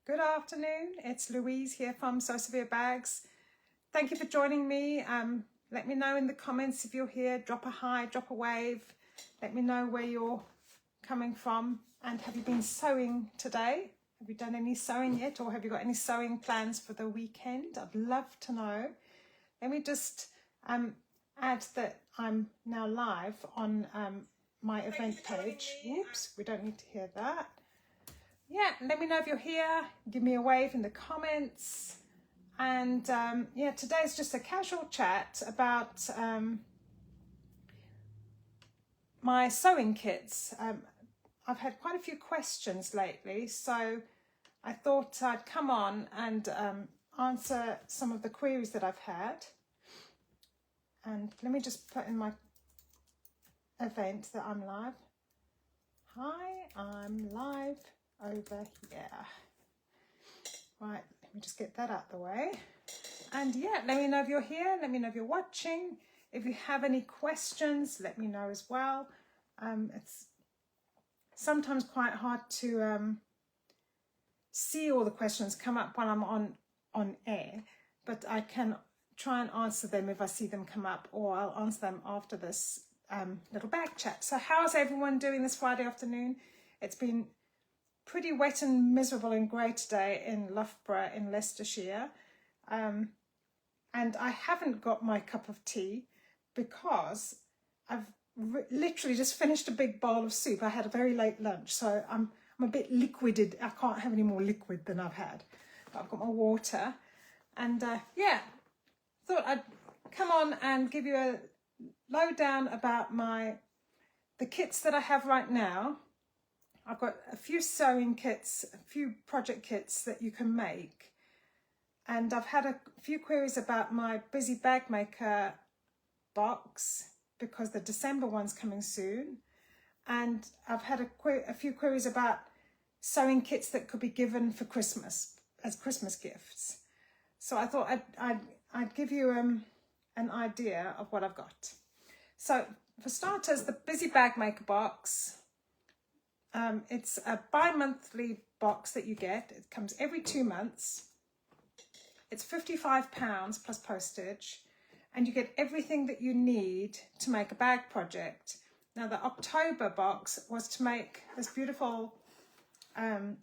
Good afternoon, it's Louise here from So Severe Bags. Thank you for joining me. Let me know in the comments if you're here. Drop a hi, drop a wave. Let me know where you're coming from. And have you been sewing today? Have you done any sewing yet, or have you got any sewing plans for the weekend? I'd love to know. Let me just add that I'm now live on my event page. Oops, we don't need to hear that. Yeah, let me know if you're here. Give me a wave in the comments. And yeah, today's just a casual chat about my sewing kits. I've had quite a few questions lately, so I thought I'd come on and answer some of the queries that I've had. And let me just put in my event that I'm live. Hi, I'm live over here. Right, let me just get that out the way. And yeah, let me know if you're here. Let me know if you're watching. If you have any questions, let me know as well. It's sometimes quite hard to see all the questions come up when I'm on air, but I can try and answer them if I see them come up, or I'll answer them after this little bag chat. So how's everyone doing this Friday afternoon? It's been pretty wet and miserable and grey today in Loughborough in Leicestershire. And I haven't got my cup of tea because I've literally just finished a big bowl of soup. I had a very late lunch, so I'm a bit liquided. I can't have any more liquid than I've had. But I've got my water. And yeah, thought I'd come on and give you a lowdown about the kits that I have right now. I've got a few sewing kits, a few project kits that you can make. And I've had a few queries about my Busy Bag Maker box because the December one's coming soon. And I've had a few queries about sewing kits that could be given for Christmas, as Christmas gifts. So I thought I'd give you an idea of what I've got. So for starters, the Busy Bag Maker box. It's a bi-monthly box that you get. It comes every 2 months. It's £55 plus postage, and you get everything that you need to make a bag project. Now the October box was to make this beautiful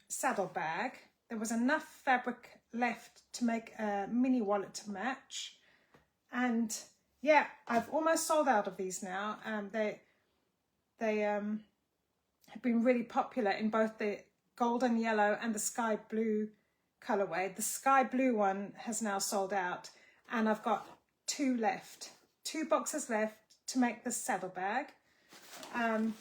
saddle bag. There was enough fabric left to make a mini wallet to match, and yeah, I've almost sold out of these now. They have been really popular in both the golden yellow and the sky blue colorway. The sky blue one has now sold out, and I've got 2 left. 2 boxes left to make the saddle bag. And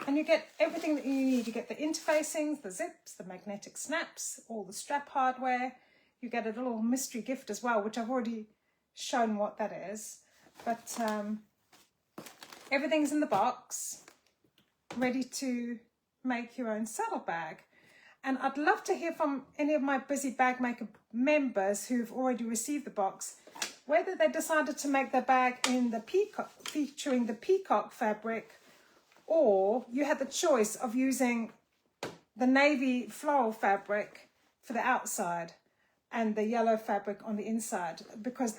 you get everything that you need. You get the interfacings, the zips, the magnetic snaps, all the strap hardware. You get a little mystery gift as well, which I've already shown what that is. But everything's in the box, ready to make your own saddle bag. And I'd love to hear from any of my Busy Bag Maker members who've already received the box, whether they decided to make their bag in the peacock, featuring the peacock fabric, or you had the choice of using the navy floral fabric for the outside and the yellow fabric on the inside, because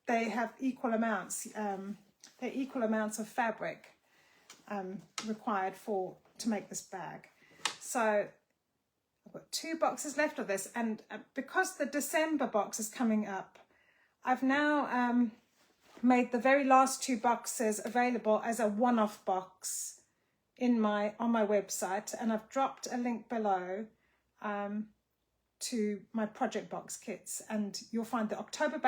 they have equal amounts. They're equal amounts of fabric required to make this bag. So I've got 2 boxes left of this, and because the December box is coming up, I've now made the very last 2 boxes available as a one-off box on my website, and I've dropped a link below to my project box kits, and you'll find the October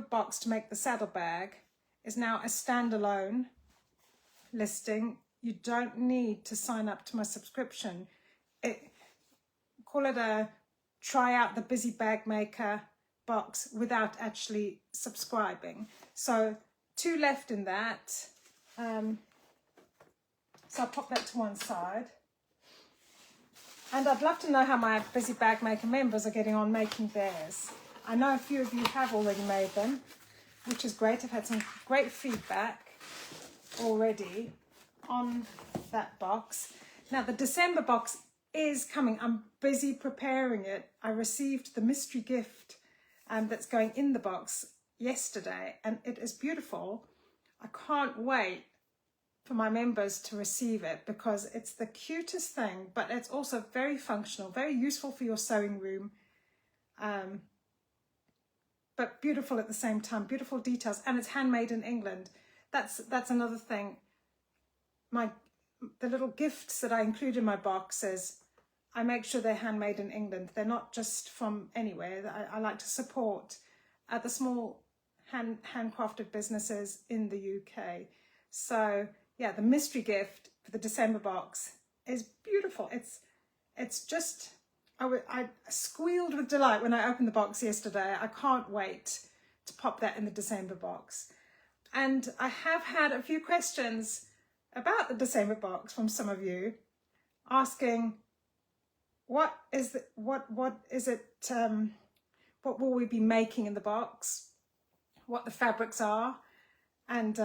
box to make the saddle bag is now a standalone listing. You don't need to sign up to my subscription. Call it a try out the Busy Bag Maker box without actually subscribing. So 2 left in that. So I'll pop that to one side. And I'd love to know how my Busy Bag Maker members are getting on making theirs. I know a few of you have already made them, which is great. I've had some great feedback already on that box. Now the December box is coming. I'm busy preparing it. I received the mystery gift that's going in the box yesterday, and it is beautiful. I can't wait for my members to receive it because it's the cutest thing, but it's also very functional, very useful for your sewing room, but beautiful at the same time, beautiful details, and it's handmade in England. That's another thing. The little gifts that I include in my boxes, I make sure they're handmade in England. They're not just from anywhere. I like to support the small handcrafted businesses in the UK. So yeah, the mystery gift for the December box is beautiful. It's just, I squealed with delight when I opened the box yesterday. I can't wait to pop that in the December box. And I have had a few questions about the December box from some of you asking, what will we be making in the box, what the fabrics are, and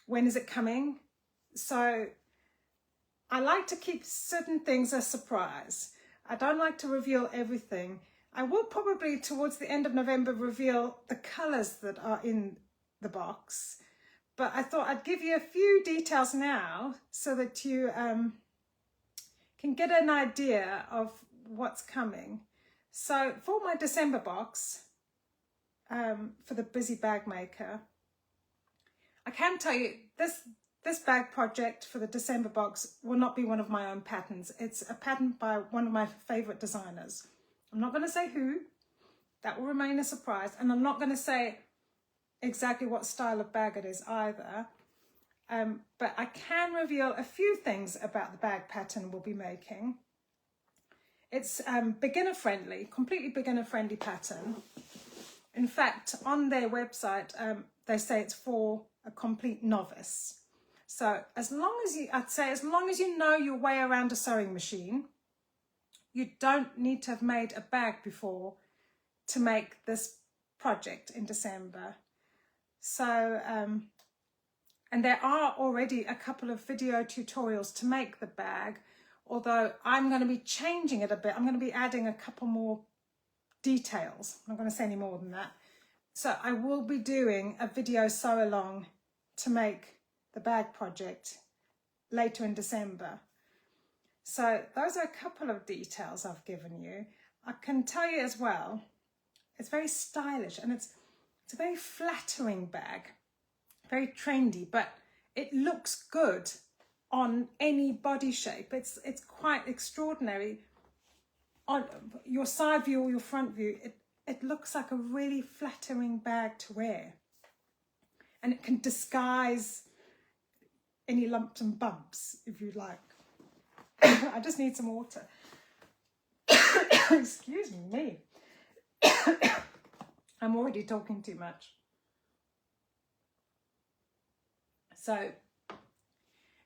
when is it coming? So I like to keep certain things a surprise. I don't like to reveal everything. I will probably towards the end of November reveal the colours that are in the box, but I thought I'd give you a few details now so that you can get an idea of what's coming. So for my December box, for the Busy Bag Maker, I can tell you this bag project for the December box will not be one of my own patterns. It's a pattern by one of my favourite designers. I'm not going to say who, that will remain a surprise, and I'm not going to say exactly what style of bag it is either. But I can reveal a few things about the bag pattern we'll be making. It's beginner friendly, completely beginner friendly pattern. In fact, on their website, they say it's for a complete novice. So as long as you know your way around a sewing machine, you don't need to have made a bag before to make this project in December. So, and there are already a couple of video tutorials to make the bag, although I'm going to be changing it a bit. I'm going to be adding a couple more details. I'm not going to say any more than that. So I will be doing a video sew along to make the bag project later in December. So those are a couple of details I've given you. I can tell you as well, it's very stylish and it's a very flattering bag, very trendy, but it looks good on any body shape. It's quite extraordinary. On your side view or your front view, it looks like a really flattering bag to wear. And it can disguise any lumps and bumps if you like. I just need some water. Excuse me. I'm already talking too much. So,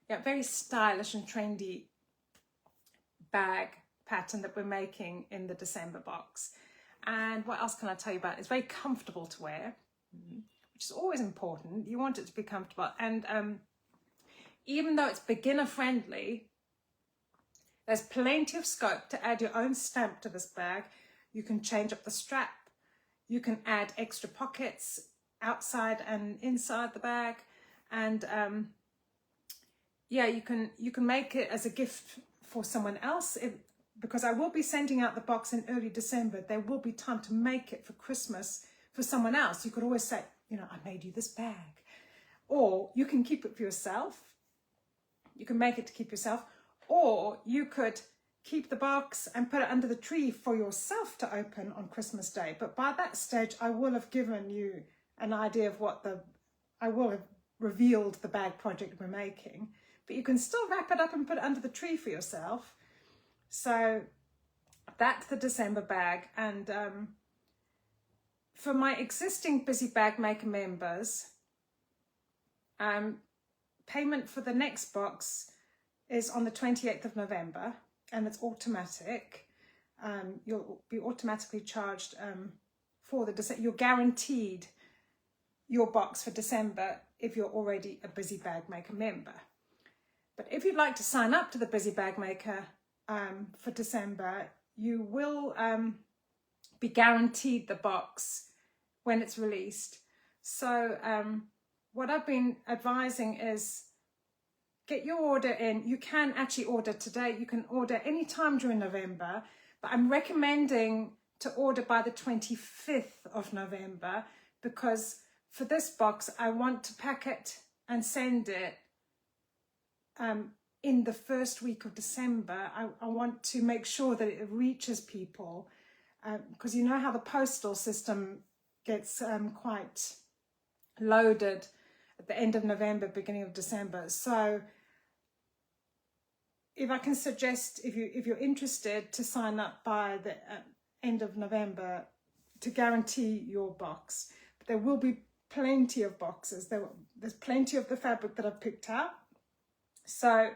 yeah, very stylish and trendy bag pattern that we're making in the December box. And what else can I tell you about it? It's very comfortable to wear, which is always important. You want it to be comfortable. And even though it's beginner friendly, there's plenty of scope to add your own stamp to this bag. You can change up the strap. You can add extra pockets outside and inside the bag. And yeah, you can make it as a gift for someone else. Because I will be sending out the box in early December, there will be time to make it for Christmas for someone else. You could always say, you know, I made you this bag. Or you can keep it for yourself. You can make it to keep yourself. Or you could keep the box and put it under the tree for yourself to open on Christmas Day. But by that stage, I will have given you an idea of I will have revealed the bag project we're making. But you can still wrap it up and put it under the tree for yourself. So that's the December bag. And for my existing Busy Bag Maker members, payment for the next box is on the 28th of November, and it's automatic. You'll be automatically charged for you're guaranteed your box for December if you're already a Busy Bag Maker member. But if you'd like to sign up to the Busy Bag Maker for December, you will be guaranteed the box when it's released. So what I've been advising is get your order in. You can actually order today. You can order any time during November, but I'm recommending to order by the 25th of November, because for this box, I want to pack it and send it in the first week of December. I want to make sure that it reaches people, because you know how the postal system gets quite loaded at the end of November, beginning of December. So if I can suggest, if you're interested, to sign up by the end of November to guarantee your box. But there will be plenty of boxes. There's plenty of the fabric that I've picked out. So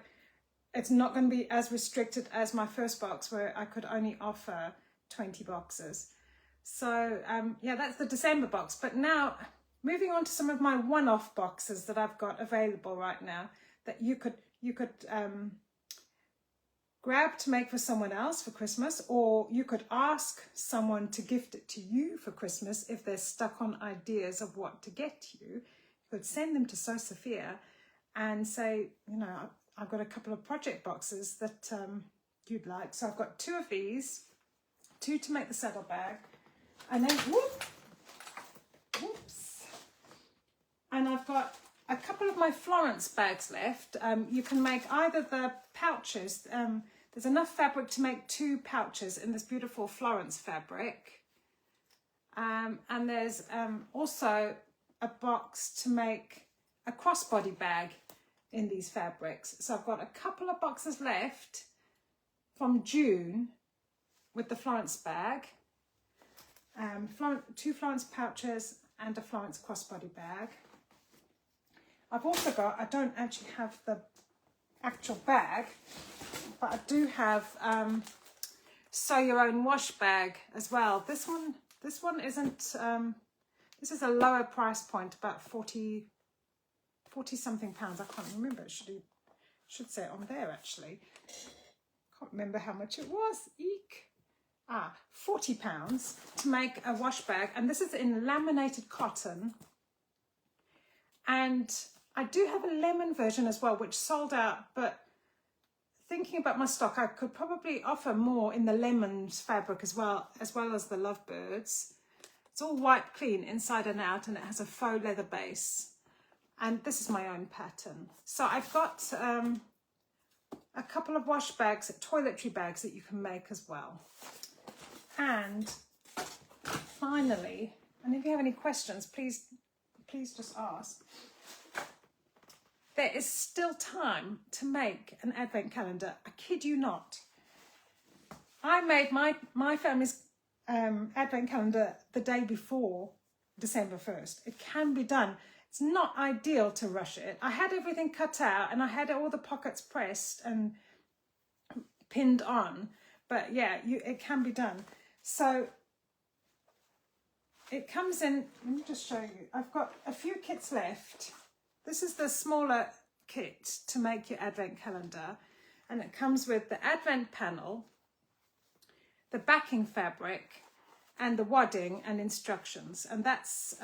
it's not going to be as restricted as my first box, where I could only offer 20 boxes. So yeah, that's the December box. But now moving on to some of my one-off boxes that I've got available right now that you could grab to make for someone else for Christmas, or you could ask someone to gift it to you for Christmas if they're stuck on ideas of what to get you. You could send them to Sew Sophia and say, you know, I've got a couple of project boxes that you'd like. So I've got 2 of these, 2 to make the saddle bag, and then whoops, and I've got a couple of my Florence bags left. You can make either the pouches. There's enough fabric to make 2 pouches in this beautiful Florence fabric. And there's also a box to make a crossbody bag in these fabrics. So I've got a couple of boxes left from June with the Florence bag, 2 Florence pouches and a Florence crossbody bag. I've also got, I don't actually have the actual bag, but I do have sew your own wash bag as well. This one isn't, this is a lower price point, about 40 something pounds. I can't remember, it should say it on there actually. Can't remember how much it was. Eek. 40 pounds to make a wash bag, and this is in laminated cotton. And I do have a lemon version as well, which sold out, but thinking about my stock, I could probably offer more in the lemons fabric as well as the Lovebirds. It's all white clean inside and out, and it has a faux leather base. And this is my own pattern. So I've got a couple of wash bags, toiletry bags that you can make as well. And finally, and if you have any questions, please just ask. There is still time to make an advent calendar. I kid you not. I made my family's advent calendar the day before December 1st. It can be done. It's not ideal to rush it. I had everything cut out and I had all the pockets pressed and pinned on. But yeah, it can be done. So it comes in, let me just show you. I've got a few kits left. This is the smaller kit to make your advent calendar. And it comes with the advent panel, the backing fabric, and the wadding and instructions. And that's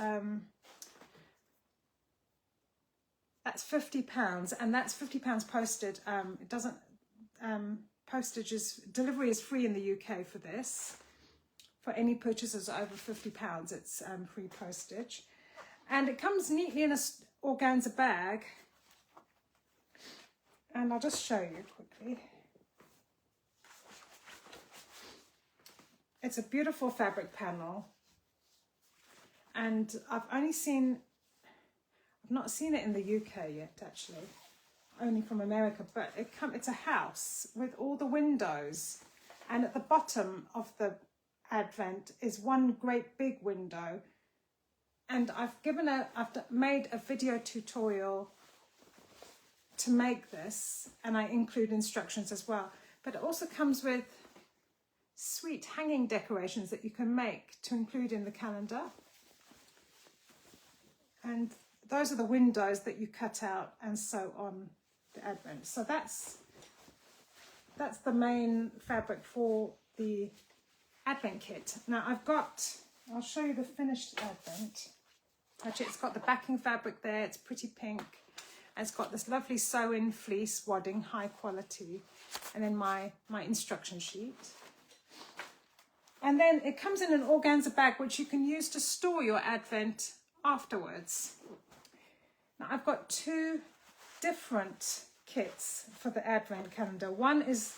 £50, and that's £50 posted. It doesn't, delivery is free in the UK for this. For any purchases over £50, it's free postage. And it comes neatly in a organza bag. And I'll just show you quickly. It's a beautiful fabric panel. And I've not seen it in the UK yet, actually. Only from America. But it's a house with all the windows. And at the bottom of the advent is one great big window, and I've made a video tutorial to make this, and I include instructions as well. But it also comes with sweet hanging decorations that you can make to include in the calendar, and those are the windows that you cut out and sew on the advent. So that's that's the main fabric for the Advent kit. Now I'll show you the finished Advent. Actually, it's got the backing fabric there, it's pretty pink. And it's got this lovely sew-in fleece wadding, high quality. And then my instruction sheet. And then it comes in an organza bag, which you can use to store your Advent afterwards. Now I've got two different kits for the Advent calendar. One is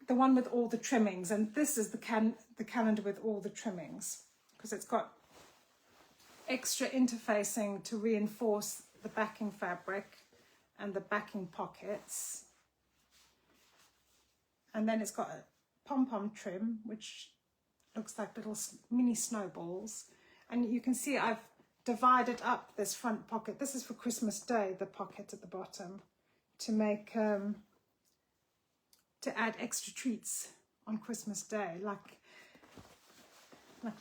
the one with all the trimmings, and this is the calendar with all the trimmings, because it's got extra interfacing to reinforce the backing fabric and the backing pockets. And then it's got a pom-pom trim, which looks like little mini snowballs. And you can see I've divided up this front pocket. This is for Christmas Day, the pocket at the bottom, to make to add extra treats on Christmas Day, like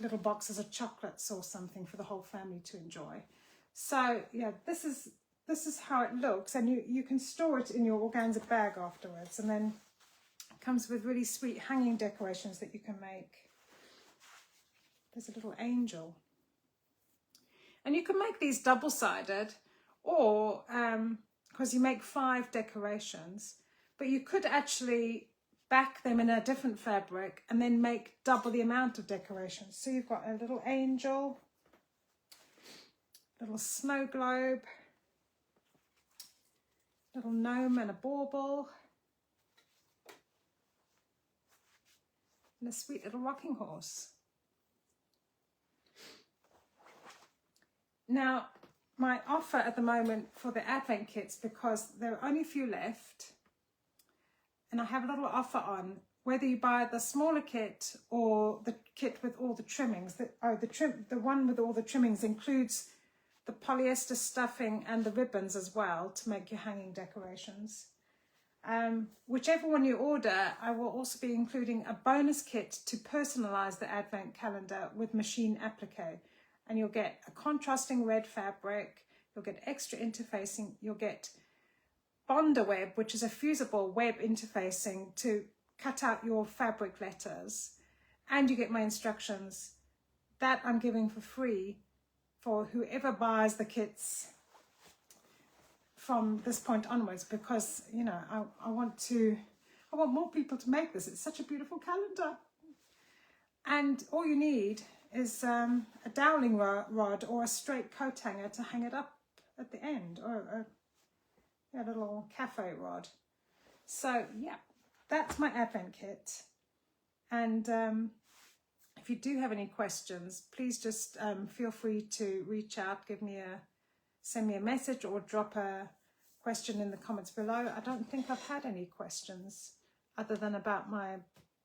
little boxes of chocolates or something for the whole family to enjoy. So yeah, this is how it looks, and you can store it in your organza bag afterwards. And then it comes with really sweet hanging decorations that you can make. There's a little angel. And you can make these double-sided, or because you make 5 decorations, but you could actually back them in a different fabric and then make double the amount of decorations. So you've got a little angel, little snow globe, little gnome and a bauble, and a sweet little rocking horse. Now, my offer at the moment for the Advent kits, because there are only a few left, and I have a little offer on whether you buy the smaller kit or the kit with all the trimmings. The one with all the trimmings includes the polyester stuffing and the ribbons as well to make your hanging decorations. Whichever one you order, I will also be including a bonus kit to personalize the Advent calendar with machine applique. And you'll get a contrasting red fabric, you'll get extra interfacing, you'll get Bonder web, which is a fusible web interfacing to cut out your fabric letters, and you get my instructions that I'm giving for free for whoever buys the kits from this point onwards, because you know I want more people to make this. It's such a beautiful calendar. And all you need is a doweling rod or a straight coat hanger to hang it up at the end, or a little cafe rod. So yeah, that's my Advent kit. And if you do have any questions, please just feel free to reach out, send me a message, or drop a question in the comments below. I don't think I've had any questions other than about my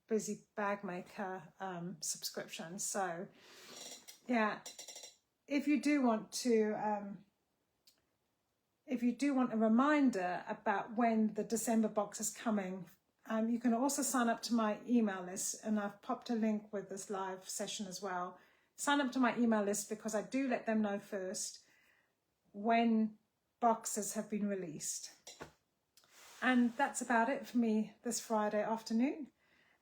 Busy Bag Maker subscription. So yeah, if you do want a reminder about when the December box is coming, you can also sign up to my email list, and I've popped a link with this live session as well. Sign up to my email list, because I do let them know first when boxes have been released. And that's about it for me this Friday afternoon.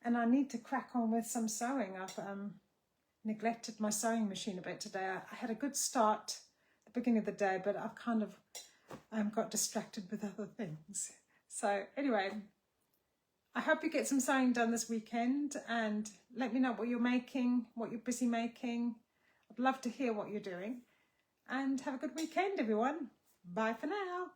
And I need to crack on with some sewing. I've neglected my sewing machine a bit today. I had a good start at the beginning of the day, but I've kind of got distracted with other things. So anyway, I hope you get some sewing done this weekend, and let me know what you're making, what you're busy making. I'd love to hear what you're doing. And have a good weekend, everyone. Bye for now.